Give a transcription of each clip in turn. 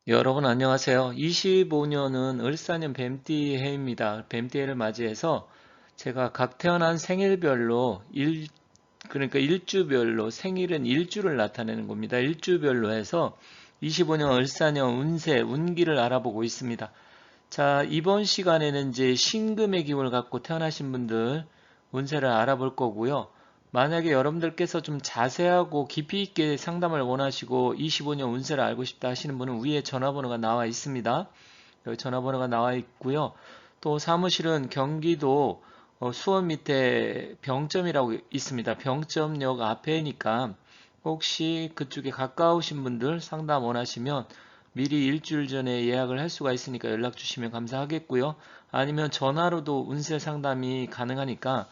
여러분 안녕하세요. 25년은 을사년 뱀띠 해입니다. 뱀띠 해를 맞이해서 제가 각 태어난 생일별로 그러니까 일주별로 생일은 일주를 나타내는 겁니다. 일주별로 해서 25년 을사년 운세, 운기를 알아보고 있습니다. 자, 이번 시간에는 이제 신금의 기운을 갖고 태어나신 분들 운세를 알아볼 거고요. 만약에 여러분들께서 좀 자세하고 깊이 있게 상담을 원하시고 25년 운세를 알고 싶다 하시는 분은 위에 전화번호가 나와 있습니다. 여기 전화번호가 나와 있고요. 또 사무실은 경기도 수원 밑에 병점이라고 있습니다. 병점역 앞에니까 혹시 그쪽에 가까우신 분들 상담 원하시면 미리 일주일 전에 예약을 할 수가 있으니까 연락 주시면 감사하겠고요. 아니면 전화로도 운세 상담이 가능하니까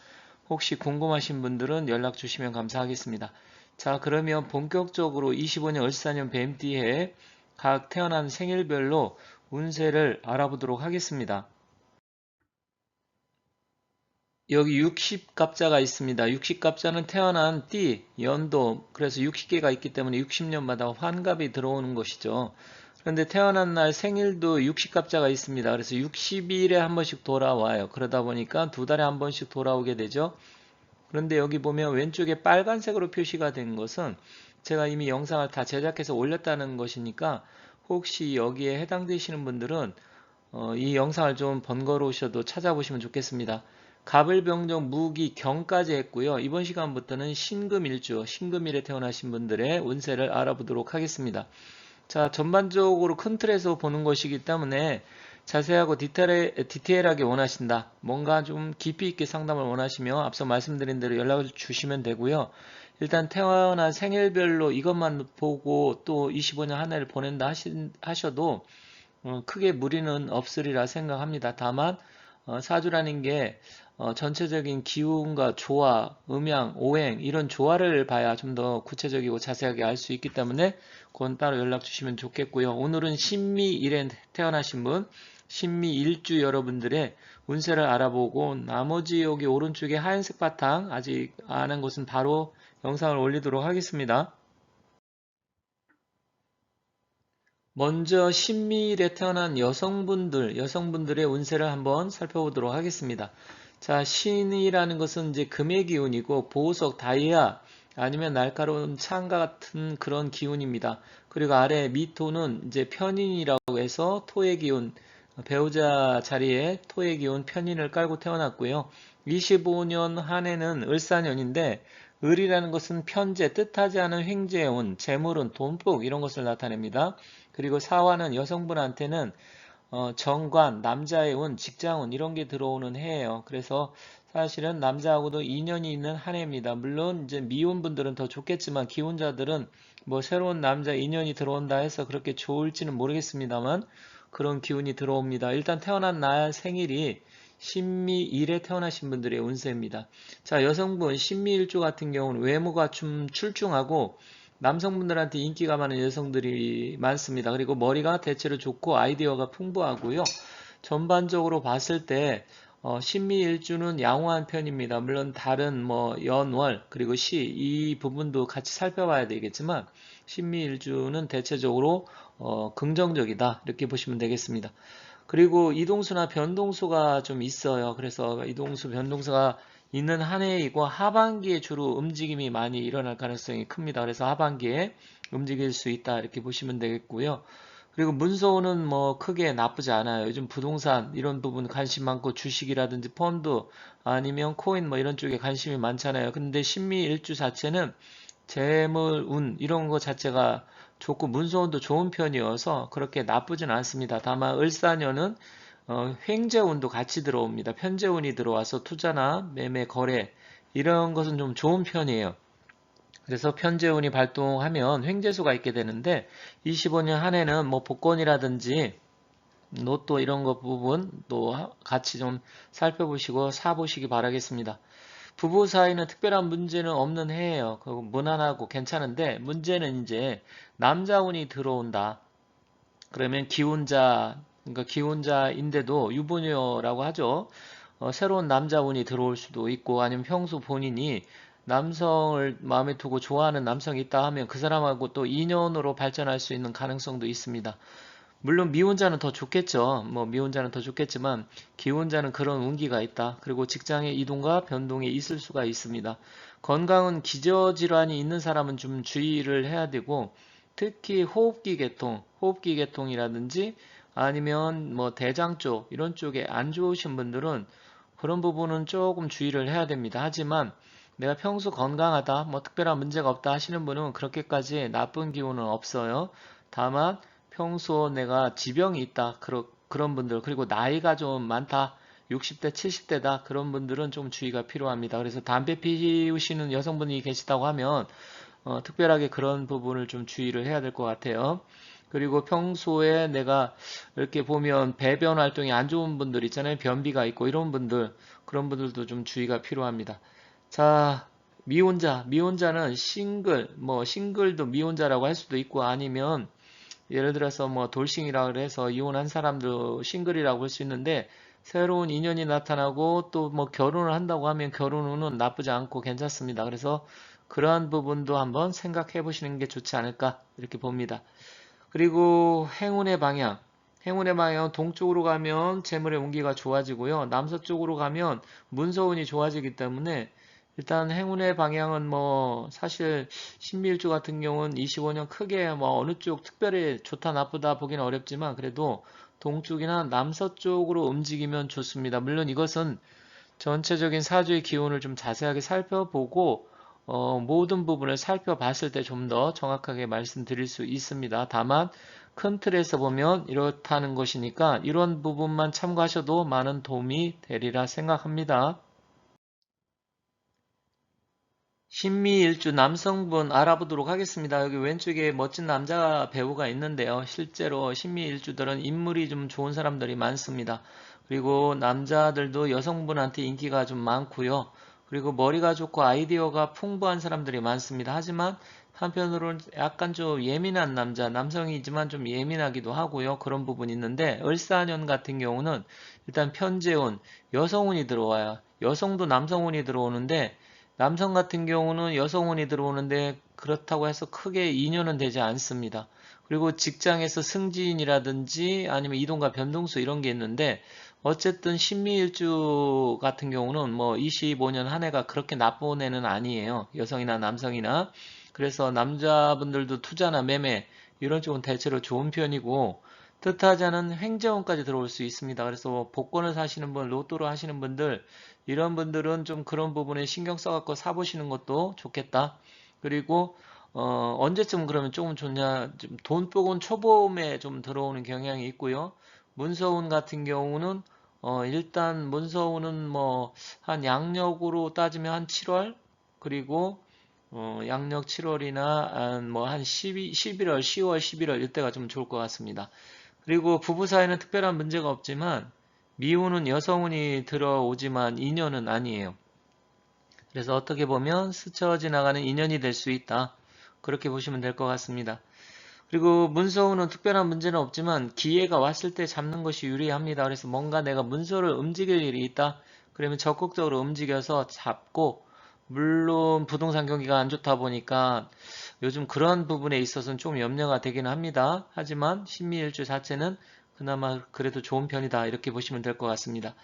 혹시 궁금하신 분들은 연락 주시면 감사하겠습니다. 자, 그러면 본격적으로 25년 을사년 뱀띠해 각 태어난 생일별로 운세를 알아보도록 하겠습니다. 여기 60갑자가 있습니다. 60갑자는 태어난 띠, 연도, 그래서 60개가 있기 때문에 60년마다 환갑이 들어오는 것이죠. 그런데 태어난 날 생일도 60갑자가 있습니다. 그래서 60일에 한 번씩 돌아와요. 그러다 보니까 두 달에 한 번씩 돌아오게 되죠. 그런데 여기 보면 왼쪽에 빨간색으로 표시가 된 것은 제가 이미 영상을 다 제작해서 올렸다는 것이니까 혹시 여기에 해당되시는 분들은 이 영상을 좀 번거로우셔도 찾아보시면 좋겠습니다. 갑을병정 무기 경까지 했고요. 이번 시간부터는 신금일주, 신금일에 태어나신 분들의 운세를 알아보도록 하겠습니다. 자, 전반적으로 큰 틀에서 보는 것이기 때문에 자세하고 디테일하게 원하신다. 뭔가 좀 깊이 있게 상담을 원하시면 앞서 말씀드린 대로 연락을 주시면 되고요. 일단 태어난 생일별로 이것만 보고 또 25년 한 해를 보낸다 하셔도 크게 무리는 없으리라 생각합니다. 다만 사주라는 게 전체적인 기운과 조화, 음양, 오행 이런 조화를 봐야 좀 더 구체적이고 자세하게 알 수 있기 때문에 그건 따로 연락 주시면 좋겠고요. 오늘은 신미일에 태어나신 분, 신미일주 여러분들의 운세를 알아보고 나머지 여기 오른쪽에 하얀색 바탕 아직 안 한 것은 바로 영상을 올리도록 하겠습니다. 먼저 신미일에 태어난 여성분들의 운세를 한번 살펴보도록 하겠습니다. 자, 신이라는 것은 이제 금의 기운이고 보석, 다이아 아니면 날카로운 창과 같은 그런 기운입니다. 그리고 아래 미토는 이제 편인이라고 해서 토의 기운, 배우자 자리에 토의 기운 편인을 깔고 태어났고요. 25년 한 해는 을사년인데 을이라는 것은 편재, 뜻하지 않은 횡재의 운, 재물운, 돈복 이런 것을 나타냅니다. 그리고 사화는 여성분한테는 정관, 남자의 운, 직장운 이런 게 들어오는 해예요. 그래서 사실은 남자하고도 인연이 있는 한 해입니다. 물론 이제 미혼 분들은 더 좋겠지만 기혼자들은 뭐 새로운 남자 인연이 들어온다 해서 그렇게 좋을지는 모르겠습니다만 그런 기운이 들어옵니다. 일단 태어난 날 생일이 신미일에 태어나신 분들의 운세입니다. 자, 여성분 신미일주 같은 경우는 외모가 좀 출중하고 남성분들한테 인기가 많은 여성들이 많습니다. 그리고 머리가 대체로 좋고 아이디어가 풍부하고요. 전반적으로 봤을 때 신미일주는 양호한 편입니다. 물론 다른 뭐 연월 그리고 시 이 부분도 같이 살펴봐야 되겠지만 신미일주는 대체적으로 긍정적이다 이렇게 보시면 되겠습니다. 그리고 이동수나 변동수가 좀 있어요. 그래서 이동수, 변동수가 있는 한 해이고 하반기에 주로 움직임이 많이 일어날 가능성이 큽니다. 그래서 하반기에 움직일 수 있다 이렇게 보시면 되겠고요. 그리고 문서는 뭐 크게 나쁘지 않아요. 요즘 부동산 이런 부분 관심 많고 주식이라든지 펀드 아니면 코인 뭐 이런 쪽에 관심이 많잖아요. 근데 신미일주 자체는 재물, 운 이런 거 자체가 좋고 문서운도 좋은 편이어서 그렇게 나쁘진 않습니다. 다만 을사년은 횡재운도 같이 들어옵니다. 편재운이 들어와서 투자나 매매, 거래 이런 것은 좀 좋은 편이에요. 그래서 편재운이 발동하면 횡재수가 있게 되는데 25년 한 해는 뭐 복권이라든지 로또 이런 거 부분 또 같이 좀 살펴보시고 사보시기 바라겠습니다. 부부 사이는 특별한 문제는 없는 해예요. 무난하고 괜찮은데 문제는 이제 남자운이 들어온다. 그러면 기혼자, 그러니까 기혼자인데도 유부녀라고 하죠. 새로운 남자운이 들어올 수도 있고 아니면 평소 본인이 남성을 마음에 두고 좋아하는 남성이 있다 하면 그 사람하고 또 인연으로 발전할 수 있는 가능성도 있습니다. 물론 미혼자는 더 좋겠죠. 뭐 미혼자는 더 좋겠지만 기혼자는 그런 운기가 있다. 그리고 직장의 이동과 변동이 있을 수가 있습니다. 건강은 기저질환이 있는 사람은 좀 주의를 해야 되고 특히 호흡기 계통이라든지 아니면 뭐 대장 쪽 이런 쪽에 안 좋으신 분들은 그런 부분은 조금 주의를 해야 됩니다. 하지만 내가 평소 건강하다, 뭐 특별한 문제가 없다 하시는 분은 그렇게까지 나쁜 기운은 없어요. 다만 평소 내가 지병이 있다, 그런 분들, 그리고 나이가 좀 많다, 60대, 70대다, 그런 분들은 좀 주의가 필요합니다. 그래서 담배 피우시는 여성분이 계시다고 하면 특별하게 그런 부분을 좀 주의를 해야 될 것 같아요. 그리고 평소에 내가 이렇게 보면 배변 활동이 안 좋은 분들 있잖아요. 변비가 있고 이런 분들, 그런 분들도 좀 주의가 필요합니다. 자, 미혼자는 싱글도 미혼자라고 할 수도 있고 아니면 예를 들어서 뭐 돌싱이라고 해서 이혼한 사람도 싱글이라고 할 수 있는데 새로운 인연이 나타나고 또 뭐 결혼을 한다고 하면 결혼 후는 나쁘지 않고 괜찮습니다. 그래서 그러한 부분도 한번 생각해 보시는 게 좋지 않을까 이렇게 봅니다. 그리고 행운의 방향은 동쪽으로 가면 재물의 운기가 좋아지고요. 남서쪽으로 가면 문서운이 좋아지기 때문에 일단 행운의 방향은 뭐 사실 신미일주 같은 경우는 25년 크게 뭐 어느 쪽 특별히 좋다 나쁘다 보기는 어렵지만 그래도 동쪽이나 남서쪽으로 움직이면 좋습니다. 물론 이것은 전체적인 사주의 기운을 좀 자세하게 살펴보고 모든 부분을 살펴봤을 때 좀 더 정확하게 말씀드릴 수 있습니다. 다만 큰 틀에서 보면 이렇다는 것이니까 이런 부분만 참고하셔도 많은 도움이 되리라 생각합니다. 신미일주 남성분 알아보도록 하겠습니다. 여기 왼쪽에 멋진 남자 배우가 있는데요. 실제로 신미일주들은 인물이 좀 좋은 사람들이 많습니다. 그리고 남자들도 여성분한테 인기가 좀 많고요. 그리고 머리가 좋고 아이디어가 풍부한 사람들이 많습니다. 하지만 한편으로는 약간 좀 예민한 남성이지만 좀 예민하기도 하고요. 그런 부분이 있는데 을사년 같은 경우는 일단 편재운, 여성운이 들어와요. 여성도 남성운이 들어오는데 남성 같은 경우는 여성운이 들어오는데 그렇다고 해서 크게 인연은 되지 않습니다. 그리고 직장에서 승진이라든지 아니면 이동과 변동수 이런 게 있는데 어쨌든 신미일주 같은 경우는 뭐 25년 한 해가 그렇게 나쁜 해는 아니에요. 여성이나 남성이나. 그래서 남자분들도 투자나 매매 이런 쪽은 대체로 좋은 편이고 뜻하지 않은 횡재운까지 들어올 수 있습니다. 그래서 복권을 사시는 분, 로또를 하시는 분들 이런 분들은 좀 그런 부분에 신경 써갖고 사보시는 것도 좋겠다. 그리고 언제쯤 그러면 조금 좋냐? 좀 돈 뽑은 초봄에 좀 들어오는 경향이 있고요. 문서운 같은 경우는 일단 문서운은 뭐 한 양력으로 따지면 한 7월 그리고 양력 7월이나 뭐 한 11월, 10월, 11월 이때가 좀 좋을 것 같습니다. 그리고 부부 사이는 특별한 문제가 없지만 미혼은 여성운이 들어오지만 인연은 아니에요. 그래서 어떻게 보면 스쳐 지나가는 인연이 될 수 있다. 그렇게 보시면 될 것 같습니다. 그리고 문서운은 특별한 문제는 없지만 기회가 왔을 때 잡는 것이 유리합니다. 그래서 뭔가 내가 문서를 움직일 일이 있다. 그러면 적극적으로 움직여서 잡고 물론 부동산 경기가 안 좋다 보니까 요즘 그런 부분에 있어서는 좀 염려가 되긴 합니다. 하지만 신미일주 자체는 그나마 그래도 좋은 편이다. 이렇게 보시면 될 것 같습니다.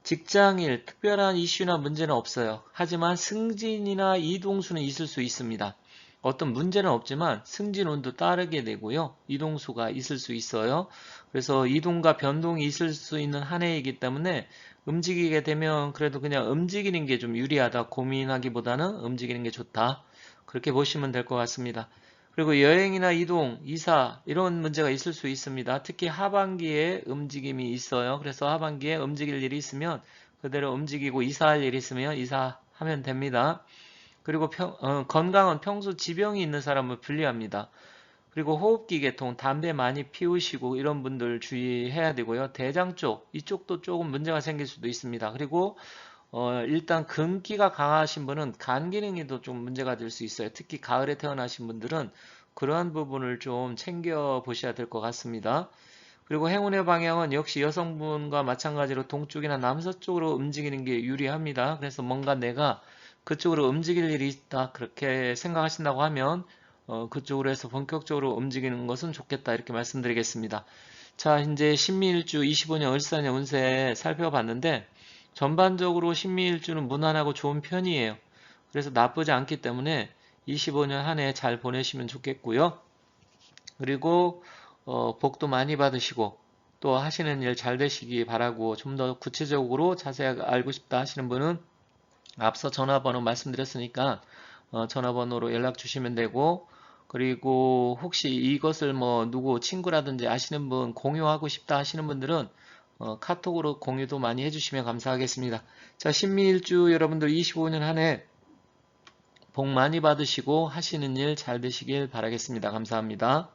직장일, 특별한 이슈나 문제는 없어요. 하지만 승진이나 이동수는 있을 수 있습니다. 어떤 문제는 없지만 승진운도 따르게 되고요. 이동수가 있을 수 있어요. 그래서 이동과 변동이 있을 수 있는 한 해이기 때문에 움직이게 되면 그래도 그냥 움직이는 게 좀 유리하다. 고민하기보다는 움직이는 게 좋다. 그렇게 보시면 될 것 같습니다. 그리고 여행이나 이동, 이사 이런 문제가 있을 수 있습니다. 특히 하반기에 움직임이 있어요. 그래서 하반기에 움직일 일이 있으면 그대로 움직이고 이사할 일이 있으면 이사하면 됩니다. 그리고 건강은 평소 지병이 있는 사람을 분리합니다. 그리고 호흡기 계통, 담배 많이 피우시고 이런 분들 주의해야 되고요. 대장 쪽, 이쪽도 조금 문제가 생길 수도 있습니다. 그리고 일단 금기가 강하신 분은 간 기능에도 좀 문제가 될 수 있어요. 특히 가을에 태어나신 분들은 그러한 부분을 좀 챙겨 보셔야 될 것 같습니다. 그리고 행운의 방향은 역시 여성분과 마찬가지로 동쪽이나 남서쪽으로 움직이는 게 유리합니다. 그래서 뭔가 내가 그쪽으로 움직일 일이 있다 그렇게 생각하신다고 하면 그쪽으로 해서 본격적으로 움직이는 것은 좋겠다 이렇게 말씀드리겠습니다. 자, 이제 신미일주 25년 을사년 운세 살펴봤는데 전반적으로 신미일주는 무난하고 좋은 편이에요. 그래서 나쁘지 않기 때문에 25년 한 해 잘 보내시면 좋겠고요. 그리고 복도 많이 받으시고 또 하시는 일 잘 되시기 바라고, 좀 더 구체적으로 자세하게 알고 싶다 하시는 분은 앞서 전화번호 말씀드렸으니까 전화번호로 연락 주시면 되고, 그리고 혹시 이것을 뭐 누구 친구라든지 아시는 분 공유하고 싶다 하시는 분들은 카톡으로 공유도 많이 해주시면 감사하겠습니다. 자, 신미일주 여러분들 25년 한 해 복 많이 받으시고 하시는 일 잘 되시길 바라겠습니다. 감사합니다.